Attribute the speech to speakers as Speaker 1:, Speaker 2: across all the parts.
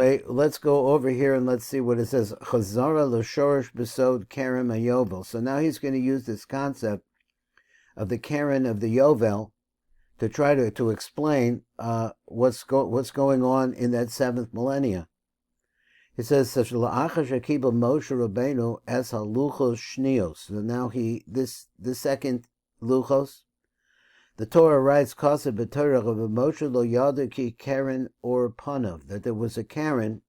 Speaker 1: anyway, let's go over here and let's see what it says. Chazara l'shorish besod Keren Yovel. So now he's going to use this concept of the Keren of the Yovel to try to explain what's going on in that seventh millennia. It says, "Such la'achar shekiba Moshe Rabbeinu es haluchos shnios." So now this second luchos, the Torah writes, "Kasa b'Torah of Moshe lo yada ki Keren or panav," that there was a Keren,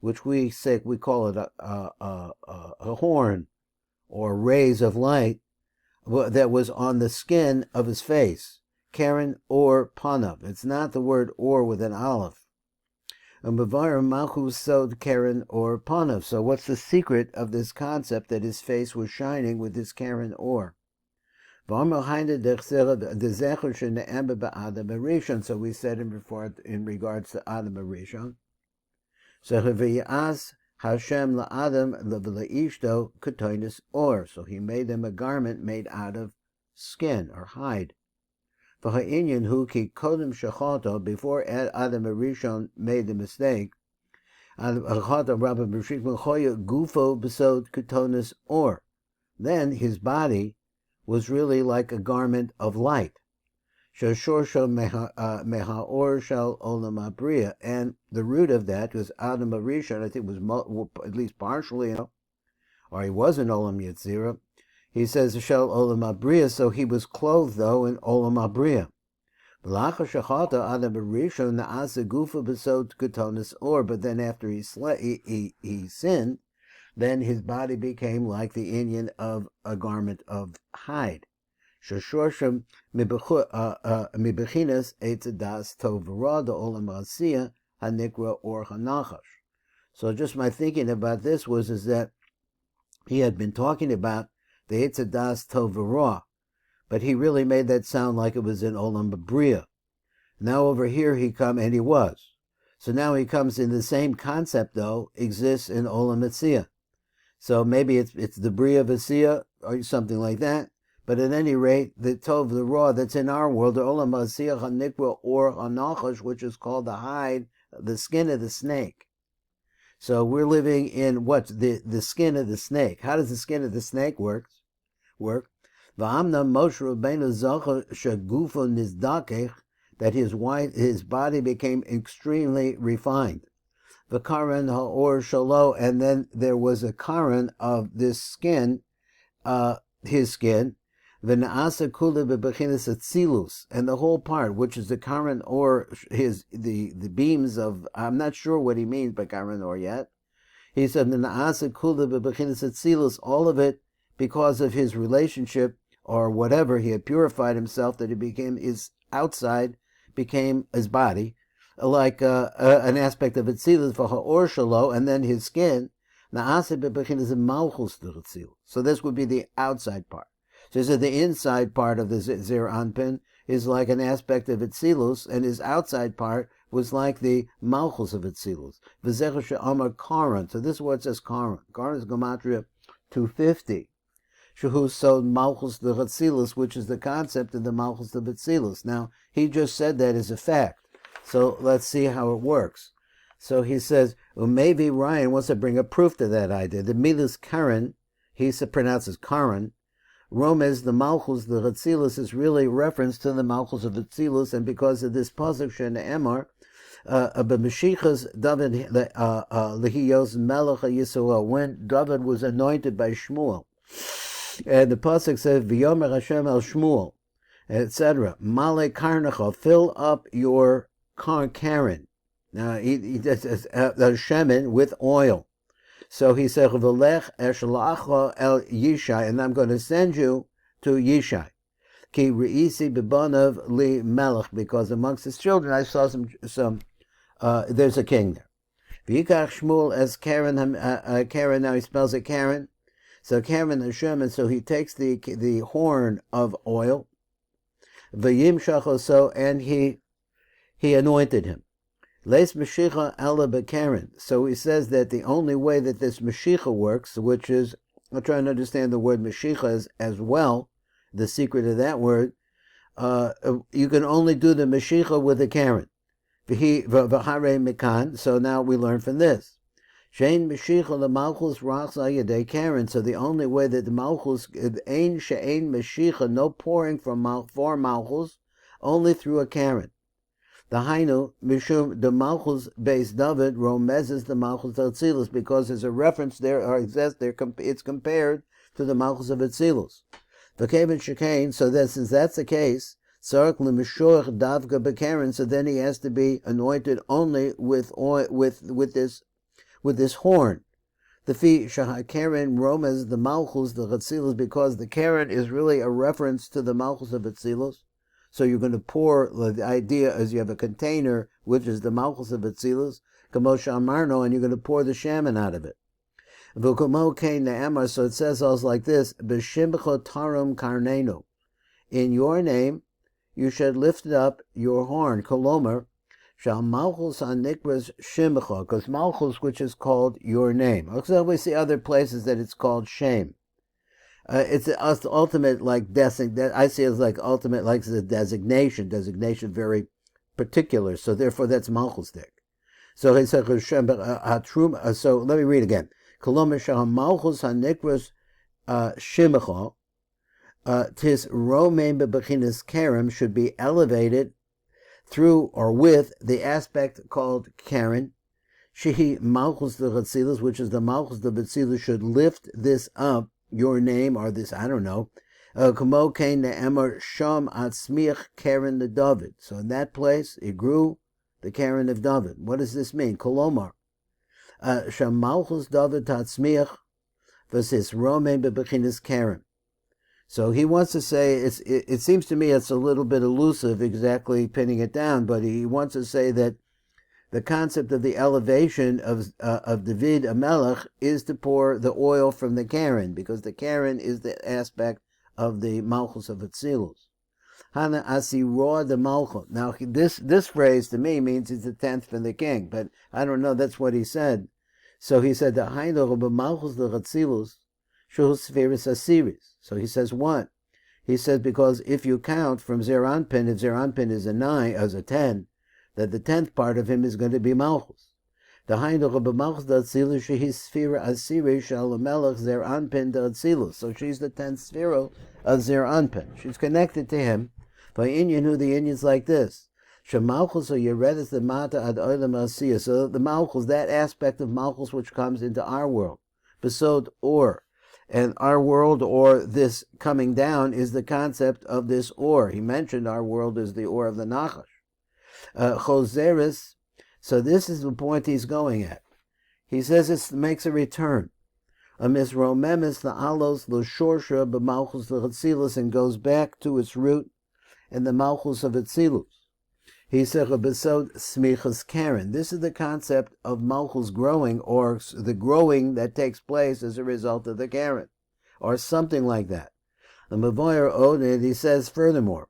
Speaker 1: which we call it a horn or rays of light that was on the skin of his face. Keren or panav. It's not the word or with an aleph. And Bavara Malchut sod Keren or panav. So what's the secret of this concept that his face was shining with this Keren or? So we said him before in regards to Adam Arishon. So V'yas Hashem la'Adam le'ishto ketonis or. So he made them a garment made out of skin or hide. V'ha'inyan hu ki kodem shechoto, before Adam Arishon made the mistake, Adam Rabbi B'shik M'choya gufo b'sod ketonis or. Then his body was really like a garment of light. Shoshorsho mehaor shel olam habriya, and the root of that was Adam Arishon. I think was at least partially, or he was in Olam Yetzirah. He says shel olam habriya, so he was clothed though in Olam habriya. V'lacha shechata Adam Arishon na'asa gufa b'sod ketonis or. But then after he sinned, then his body became like the inyan of a garment of hide. Shoshorshim mibechinas etzadas tov v'ra the olam ha'asiyah hanikra or hanachash. So just my thinking about this is that he had been talking about the etzadas tov v'ra, but he really made that sound like it was in olam b'briya. Now over here and he was. So now he comes in the same concept though exists in olam hatziyah. So maybe it's the Bria Vasiyah or something like that. But at any rate, the Tov, the raw that's in our world, the Olam Hasiyah HaNikra or HaNachash, which is called the hide, the skin of the snake. So we're living in the skin of the snake. How does the skin of the snake work? V'amna Moshe Rabbeinu Zacha Shagufo Nizdakech, that his body became extremely refined. The Karen ha'or shalo, and then there was a Karen of this skin, his skin, v'na'asa kula bebechinas atzilus, and the whole part, which is the Karen or the beams of, I'm not sure what he means by Karen or yet. He said v'na'asa kula bebechinas atzilus, all of it because of his relationship or whatever, he had purified himself that he became his outside, became his body, like an aspect of Etzilus for Ha'or Shalo, and then his skin, Na'aseh bebechinas Malchus d'Etzilus. So this would be the outside part. So he said the inside part of the Zir Anpin is like an aspect of Etzilus, and his outside part was like the Malchus of Etzilus. V'zecher she'amar Karen. So this is what it says Karen. Karen is Gematria 250. Shehu sod Malchus d'Etzilus, which is the concept of the Malchus d'Etzilus. Now, he just said that as a fact. So let's see how it works. So he says, maybe Ryan wants to bring a proof to that idea. The Milas Karen, he pronounces Karen. Romez, the Malchus, the Etzilus, is really reference to the Malchus of Etzilus, and because of this pasuk Shena Emar, b'Mashiachas David lehiyos melech Yisrael, when David was anointed by Shmuel, and the pasuk says, "V'yomer Hashem el Shmuel," etc. Male karnacha, fill up your Karen. Now he does shemen with oil. So he said, "V'lech eshlacha el Yishai," and I'm going to send you to Yishai. Ki reisi b'banav li melech, because amongst his children I saw some. There's a king there. V'yikach Shmuel as Keren. Keren, now he spells it Karen. So Karen Hashem, and so he takes the horn of oil. V'yimshach so, and he anointed him. Leis Mashiach Ela B'Keren. So he says that the only way that this Mashiach works, which is, I'm trying to understand the word Mashiach as well, the secret of that word, you can only do the Mashiach with a Keren. So now we learn from this. Shein Meshicha leMalchus Rachs Ayadei Keren. So the only way that the Malchus Ein She'ein Meshicha, no pouring for Malchus, only through a Keren. The Hainu Mishum the Malchus base David romezes the Malchus Atzilus, because there's a reference there or exists there. It's compared to the Malchus of Atzilus. V'keven Shekain. So that since that's the case, Sark leMishoach Davka Bekeren. So then he has to be anointed only with this horn. The fi Shah Keren romez the Malchus the Atzilus, because the Keren is really a reference to the Malchus of Atzilus. So you're going to pour, the idea is you have a container, which is the Malchus of Atzilus, Kamosha Amarno, and you're going to pour the shaman out of it. So it says also like this, B'shimcha tarum karnenu. In your name, you should lift up your horn, Kolomer, Shal Malchus hanikras shimcha, because Malchus, which is called your name. So we see other places that it's called shame. It's the ultimate, like, I see it as like ultimate, like the designation very particular, so therefore that's Malchusdik. So he said, so let me read again. Kolom Shah Malchus hanikras shimcha, tis romain bebechinas kerem, should be elevated through or with the aspect called Keren. Shehi Malchus the Atzilus, which is the Malchus the Atzilus, should lift this up, your name, or this, I don't know. Kamo kain ne'emar sham atzmiach Keren the David. So in that place, it grew the Keren of David. What does this mean? Kolomar. Sham Malchus David tatzmiach v'sis romain bebechinas Keren. So he wants to say, it seems to me it's a little bit elusive exactly pinning it down, but he wants to say that the concept of the elevation of David Amelech is to pour the oil from the Keren, because the Keren is the aspect of the Malchus of Atzilus. Hana asi roa de Malchut. Now this phrase to me means it's the 10th from the king, but I don't know, that's what he said. So he said the Haino of Malchus the Atzilus shu Sfiris Asiris. So he says what? He says because if you count from Zeranpin, if Zeranpin is a 9 as a 10, that the 10th part of him is going to be Malchus. The Hainu of Malchus the Atzilus shehi Sfira Asiris shalamelech Zeranpin the Atzilus. So she's the 10th Sfira of Zeranpin. She's connected to him. By Inyan, who the Inyan's like this. Shemalchus or Yeredis the Mata ad Olam Asiyah. So the Malchus, that aspect of Malchus which comes into our world. Besod or. And our world, or this coming down, is the concept of this or. He mentioned our world is the or of the Nachash. Choseris, so this is the point he's going at. He says it makes a return. A misromemis the alos l'shorsha b'malchus l'chatzilus, and goes back to its root in the malchus of Atzilus. He said besod smichas Keren. This is the concept of malchus growing, or the growing that takes place as a result of the Keren, or something like that. The Mavoyer Odin, he says furthermore,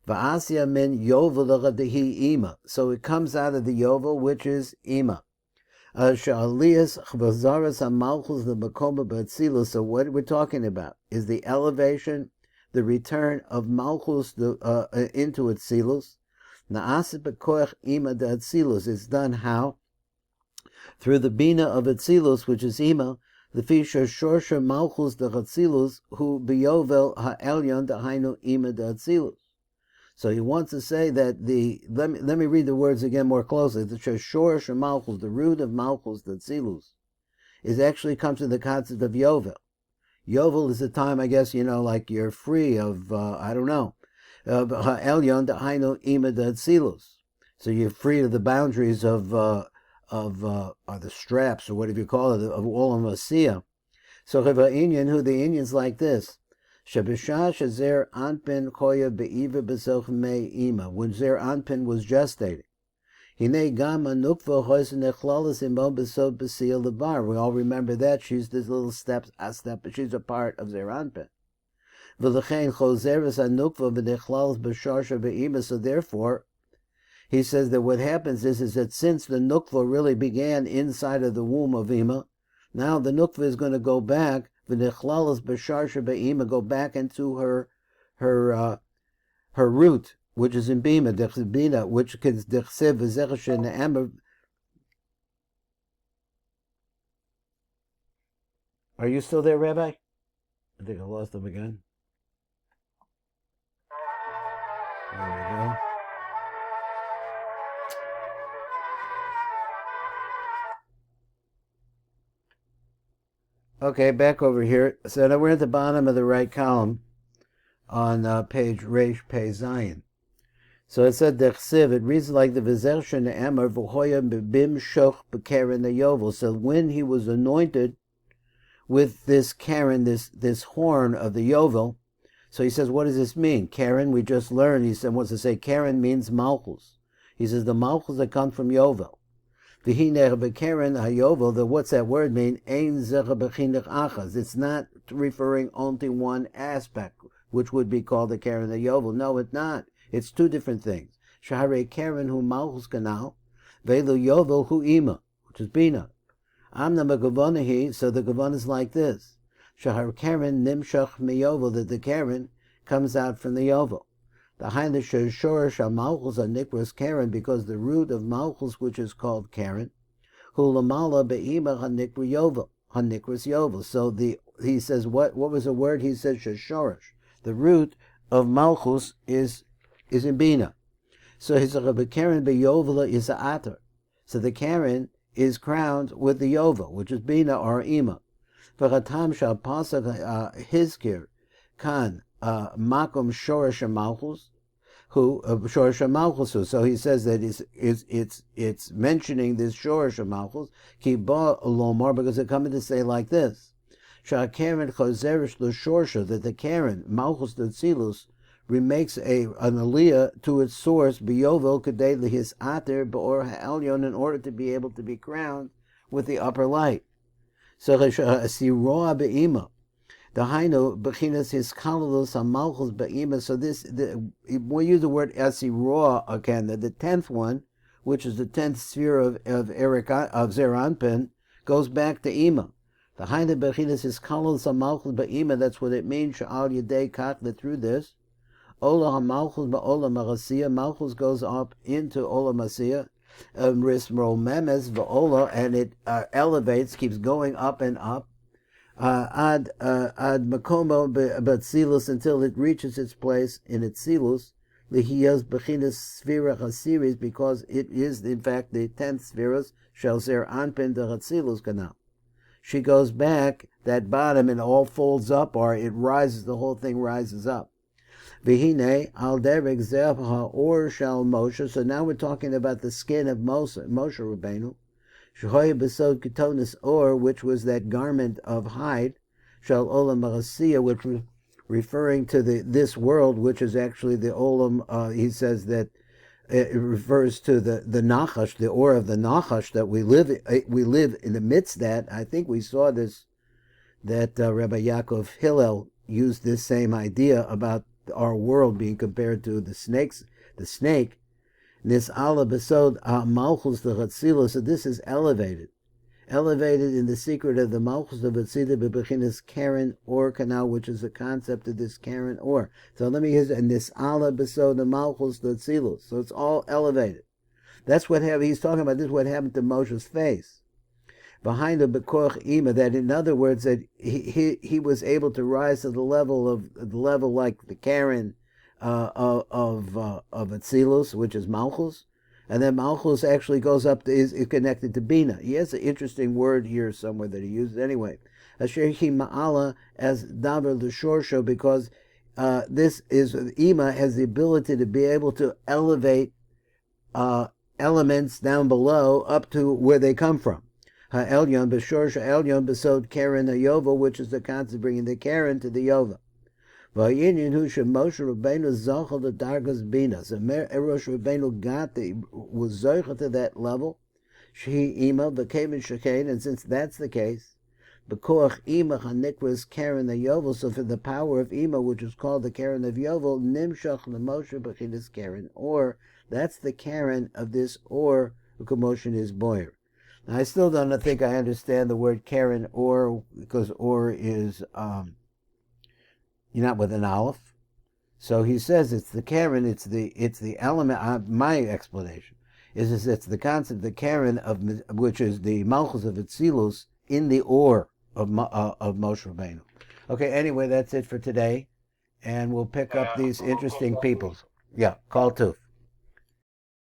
Speaker 1: Va'asya min Yovel dehi ima. So it comes out of the Yovel, which is ima. Sha'aliyas chvazaras hamalchus the makoma b'atzilus. So what we're talking about is the elevation, the return of malchus into Atzilus. Na'aseh b'koach ima de Atzilus. It's done how? Through the Bina of Atzilus, which is ima. The fisher shorsha malchus de Atzilus, who biyovel ha'elyon dehainu ima de Atzilus. So he wants to say that let me read the words again more closely. The shorish malchus, the root of malchus, the tzilus, is actually comes to the concept of Yovel. Yovel is the time, I guess, like you're free of, I don't know, elyon da'hainu ima tzilus. So you're free of the boundaries of the straps, or whatever you call it, of all of Asiya. So Cheva Inyan, who the Inyan's like this. When Zer Anpin was gestating, we all remember that she's this little step, but she's a part of Zer Anpin. So therefore, he says that what happens is that since the nukva really began inside of the womb of Ima, now the nukva is going to go back. Go back into her root, which is in Bina, which is Dechsev v'zecher she'ne'emer. Are you still there, Rabbi? I think I lost him again. There we go. Okay, back over here. So now we're at the bottom of the right column on page Reish Pei Zayin. So it said Dechsiv. It reads like the V'zer Ne'emar V'hoya B'bim Shoch B'Keren Yovel. So when he was anointed with this Keren, this horn of the Yovel, so he says, what does this mean? Keren, we just learned. He said, wants to say Keren means Malchus. He says the Malchus that come from Yovel. V'hiner b'Keren hayovel. What's that word mean? Ein zecha b'chinech achas. It's not referring only one aspect, which would be called the Keren hayovel. No, it's not. It's two different things. Shahare Keren hu malchus kanal, velu yovel hu ima, which is Bina. Amna megavonahi. So the gavon is like this. Shahar Keren nimshach miyovel. That the Keren comes out from the yovel. The Heinisher Shorish Malchus are Nikras Keren, because the root of Malchus, which is called Keren, Hulamala Be'ima Hanikra Yovel, Hanikras Yovel. So he says, what was the word? He says Shorish. The root of Malchus is in Bina. So he said the Keren Be'Yovel is a Atar. So the Keren is crowned with the Yovel, which is Bina or Ima. For Hatam Shal Pasach Hizkir Kan Makom Shorish Malchus, who Shorish Malchus. So he says that it's mentioning this Shorish Malchus, Ki Ba Lomar, because they're coming to say like this: Shah Keren Chozerish L'Shorsha, that the Keren Malchus Tzilus remakes an aliyah to its source, B'Yovel Kedei Lihis Ater B'Or Ha'elyon, in order to be able to be crowned with the upper light. So Siroa Be'ima. The Hainu Bechinas his Kalalos Hamalchus Be'ima. So we use the word Asiroa again. The 10th one, which is the 10th sphere of Zeranpin, goes back to Ima. The Hainu Bechinas his Kalalos Hamalchus Be'ima. That's what it means. Sha'al Yedei Kach, that through this, Ola Hamalchus Ba'ola Marasiya, Malchus goes up into Ola Masiya, Rismro Memes Va'ola, and it elevates, keeps going up and up. Ad makomo b'tzilus, until it reaches its place in its tzilus, lihiyas bechinas sfira chasiris, because it is in fact the 10th sfiras shel zer anpin de chatzilus kanal. She goes back, that bottom, and all folds up, or it rises, the whole thing rises up. V'hine al derek zeh ha'or shel Moshe. So now we're talking about the skin of Moshe Rabbeinu. Shehoy besod ketonis or, which was that garment of hide, shel olam marasiya, which was referring to this world, which is actually the olam. He says that it refers to the nachash, the or of the nachash that we live in the midst. That I think we saw this, that Rabbi Yaakov Hillel used this same idea about our world being compared to the snake. This ala besod malchus the chatzila. So this is elevated in the secret of the malchus of Hatzila bebechinas Keren or canal, which is the concept of this Keren or. So let me use and this ala besod the malchus the tzilus. So it's all elevated. That's what happened. He's talking about this. What happened to Moshe's face behind the bekoch ima. That in other words, that he was able to rise to the level like the Keren of Atzilus, which is Malchus, and then Malchus actually goes up to, is connected to Bina. He has an interesting word here somewhere that he uses anyway. Asher hi ma'ala as davar l'shorsho, because this is Ima has the ability to be able to elevate elements down below up to where they come from. Ha'elyon b'shorsha elyon b'sod Keren ha'yovel, which is the concept bringing the Keren to the Yovel. V'ayinyin hu Moshe Rabbeinu zachal the dargas Bina. So Rosh Rabbeinu was zochel to that level. Shehi ima became in shekain, and since that's the case, b'koach ima hanikras Keren Yovel. So for the power of ima, which is called the Keren of Yovel, nimshach Moshe b'chinas Keren, or that's the Keren of this or commotion is boyer. Now I still don't think I understand the word Keren or, because or is you're not with an aleph. So he says it's the Keren, it's the element. My explanation is it's the concept, the Keren which is the Malchus of Itzilus in the ore of Moshe Rabbeinu. Okay, anyway, that's it for today, and we'll pick up these interesting peoples. Yeah, call two.